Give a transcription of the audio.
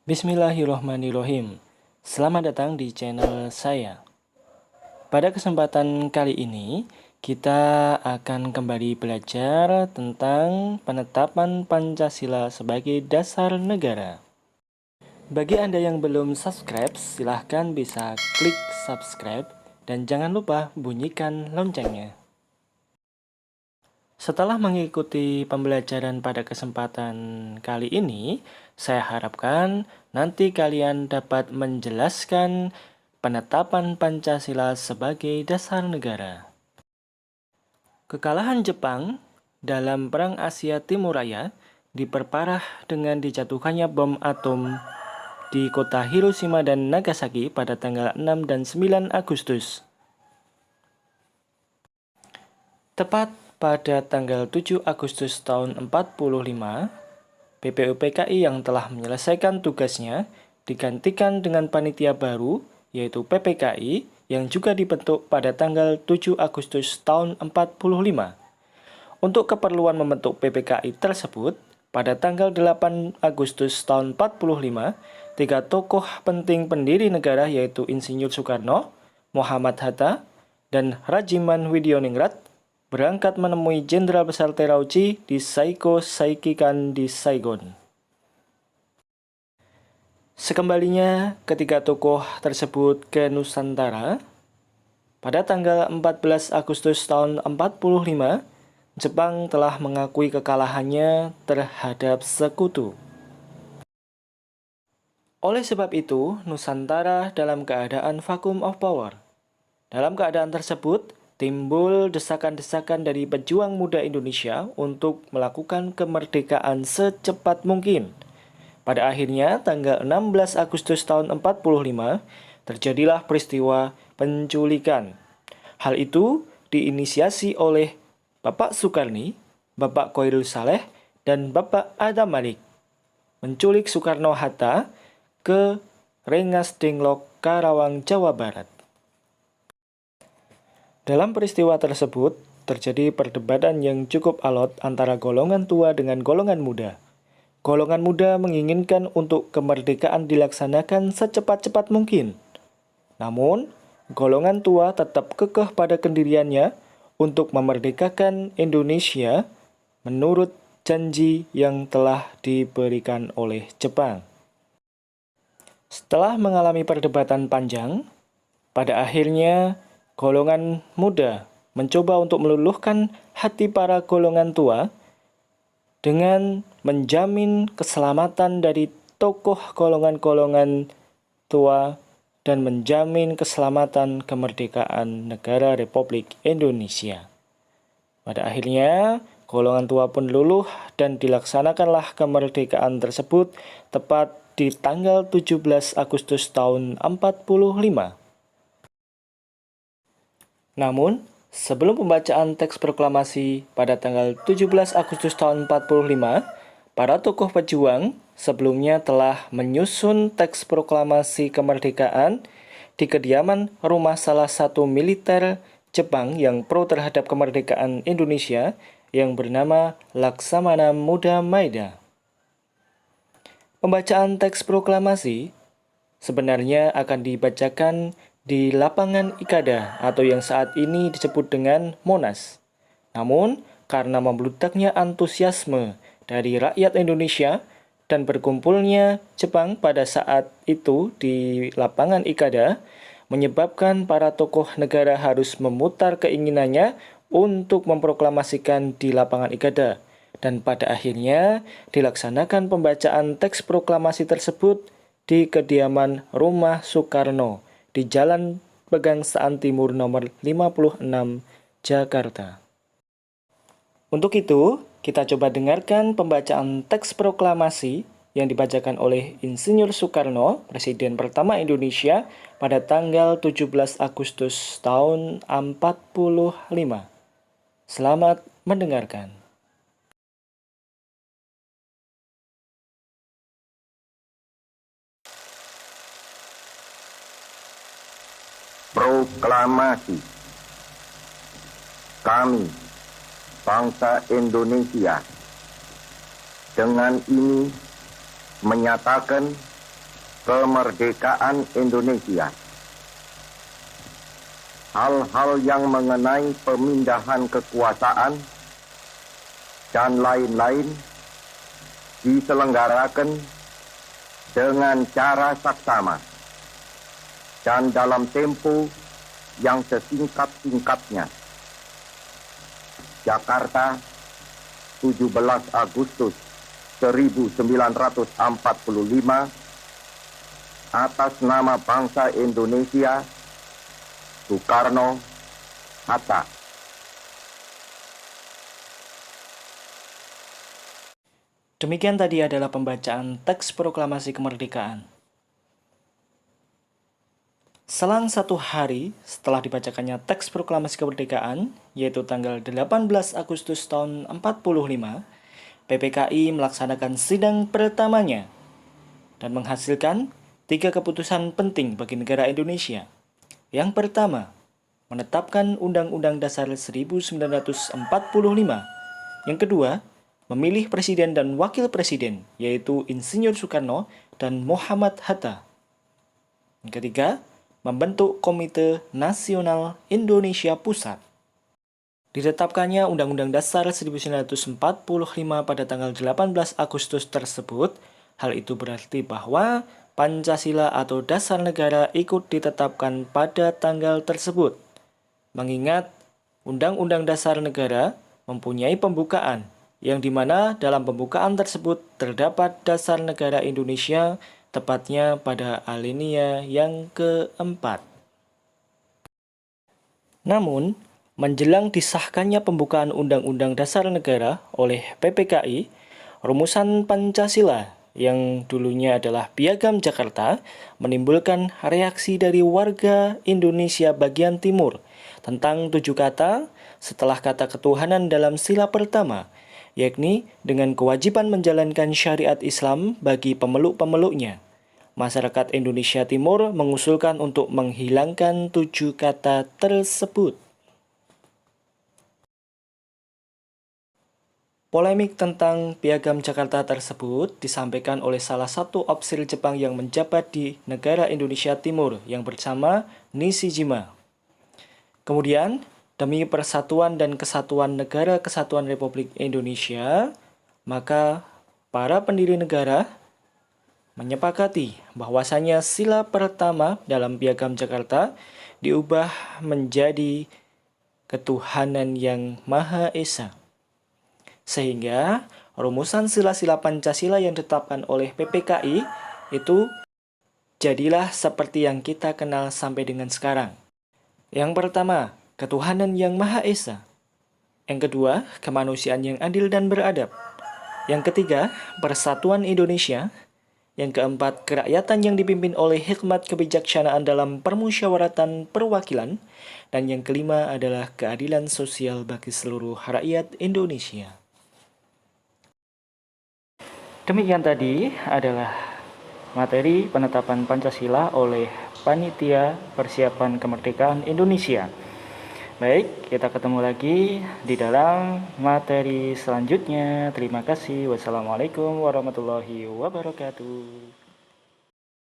Bismillahirrohmanirrohim. Selamat datang di channel saya. Pada kesempatan kali ini, kita akan kembali belajar tentang penetapan Pancasila sebagai dasar negara. Bagi Anda yang belum subscribe, silahkan bisa klik subscribe dan jangan lupa bunyikan loncengnya. Setelah mengikuti pembelajaran pada kesempatan kali ini, saya harapkan nanti kalian dapat menjelaskan penetapan Pancasila sebagai dasar negara. Kekalahan Jepang dalam Perang Asia Timur Raya diperparah dengan dijatuhkannya bom atom di kota Hiroshima dan Nagasaki pada tanggal 6 dan 9 Agustus. Tepat pada tanggal 7 Agustus tahun 45, PPUPKI yang telah menyelesaikan tugasnya digantikan dengan panitia baru, yaitu PPKI, yang juga dibentuk pada tanggal 7 Agustus tahun 45. Untuk keperluan membentuk PPKI tersebut, pada tanggal 8 Agustus tahun 45, tiga tokoh penting pendiri negara yaitu Insinyur Soekarno, Muhammad Hatta, dan Rajiman Widioningrat berangkat menemui Jenderal Besar Terauchi di Saiko Saikikan di Saigon. Sekembalinya ketiga tokoh tersebut ke Nusantara, pada tanggal 14 Agustus tahun 45, Jepang telah mengakui kekalahannya terhadap sekutu. Oleh sebab itu, Nusantara dalam keadaan vacuum of power. Dalam keadaan tersebut, timbul desakan-desakan dari pejuang muda Indonesia untuk melakukan kemerdekaan secepat mungkin. Pada akhirnya, tanggal 16 Agustus tahun 45, terjadilah peristiwa penculikan. Hal itu diinisiasi oleh Bapak Sukarni, Bapak Khoirul Saleh, dan Bapak Adam Malik. Menculik Soekarno-Hatta ke Rengas Dengklok, Karawang, Jawa Barat. Dalam peristiwa tersebut, terjadi perdebatan yang cukup alot antara golongan tua dengan golongan muda. Golongan muda menginginkan untuk kemerdekaan dilaksanakan secepat-cepat mungkin. Namun, golongan tua tetap kekeh pada pendiriannya untuk memerdekakan Indonesia menurut janji yang telah diberikan oleh Jepang. Setelah mengalami perdebatan panjang, pada akhirnya golongan muda mencoba untuk meluluhkan hati para golongan tua dengan menjamin keselamatan dari tokoh golongan-golongan tua dan menjamin keselamatan kemerdekaan negara Republik Indonesia. Pada akhirnya, golongan tua pun luluh dan dilaksanakanlah kemerdekaan tersebut tepat di tanggal 17 Agustus tahun 45. Namun, sebelum pembacaan teks proklamasi pada tanggal 17 Agustus tahun 45, para tokoh pejuang sebelumnya telah menyusun teks proklamasi kemerdekaan di kediaman rumah salah satu militer Jepang yang pro terhadap kemerdekaan Indonesia yang bernama Laksamana Muda Maeda. Pembacaan teks proklamasi sebenarnya akan dibacakan di lapangan Ikada atau yang saat ini disebut dengan Monas. Namun, karena membludaknya antusiasme dari rakyat Indonesia dan berkumpulnya Jepang pada saat itu di lapangan Ikada, menyebabkan para tokoh negara harus memutar keinginannya untuk memproklamasikan di lapangan Ikada. Dan pada akhirnya dilaksanakan pembacaan teks proklamasi tersebut di kediaman rumah Soekarno di Jalan Pegangsaan Timur nomor 56, Jakarta. Untuk itu, kita coba dengarkan pembacaan teks proklamasi yang dibacakan oleh Insinyur Soekarno, Presiden pertama Indonesia, pada tanggal 17 Agustus tahun 45. Selamat mendengarkan. Proklamasi. Kami, bangsa Indonesia, dengan ini menyatakan kemerdekaan Indonesia. Hal-hal yang mengenai pemindahan kekuasaan dan lain-lain diselenggarakan dengan cara saksama dan dalam tempo yang sesingkat-singkatnya. Jakarta, 17 Agustus 1945, atas nama bangsa Indonesia, Soekarno-Hatta. Demikian tadi adalah pembacaan teks proklamasi kemerdekaan. Selang 1 hari setelah dibacakannya teks proklamasi kemerdekaan, yaitu tanggal 18 Agustus tahun 45, PPKI melaksanakan sidang pertamanya dan menghasilkan 3 keputusan penting bagi negara Indonesia. Yang pertama, menetapkan Undang-Undang Dasar 1945. Yang kedua, memilih presiden dan wakil presiden, yaitu Insinyur Soekarno dan Muhammad Hatta. Yang ketiga, membentuk Komite Nasional Indonesia Pusat. Ditetapkannya Undang-Undang Dasar 1945 pada tanggal 18 Agustus tersebut, hal itu berarti bahwa Pancasila atau dasar negara ikut ditetapkan pada tanggal tersebut. Mengingat Undang-Undang Dasar Negara mempunyai pembukaan, yang dimana dalam pembukaan tersebut terdapat dasar negara Indonesia, tepatnya pada alinea yang keempat. Namun, menjelang disahkannya pembukaan Undang-Undang Dasar Negara oleh PPKI, rumusan Pancasila yang dulunya adalah Piagam Jakarta menimbulkan reaksi dari warga Indonesia bagian timur tentang 7 kata setelah kata ketuhanan dalam sila pertama, yakni dengan kewajiban menjalankan syariat Islam bagi pemeluk-pemeluknya. Masyarakat Indonesia Timur mengusulkan untuk menghilangkan 7 kata tersebut. Polemik tentang Piagam Jakarta tersebut disampaikan oleh salah satu ofisir Jepang yang menjabat di negara Indonesia Timur yang bernama Nishijima. Kemudian, demi persatuan dan kesatuan Negara Kesatuan Republik Indonesia, maka para pendiri negara menyepakati bahwasanya sila pertama dalam Piagam Jakarta diubah menjadi ketuhanan yang Maha Esa. Sehingga rumusan sila-sila Pancasila yang ditetapkan oleh PPKI itu jadilah seperti yang kita kenal sampai dengan sekarang. Yang pertama, ketuhanan yang Maha Esa. Yang kedua, kemanusiaan yang adil dan beradab. Yang ketiga, persatuan Indonesia. Yang keempat, kerakyatan yang dipimpin oleh hikmat kebijaksanaan dalam permusyawaratan perwakilan. Dan yang kelima adalah keadilan sosial bagi seluruh rakyat Indonesia. Demikian tadi adalah materi penetapan Pancasila oleh Panitia Persiapan Kemerdekaan Indonesia. Baik, kita ketemu lagi di dalam materi selanjutnya. Terima kasih. Wassalamualaikum warahmatullahi wabarakatuh.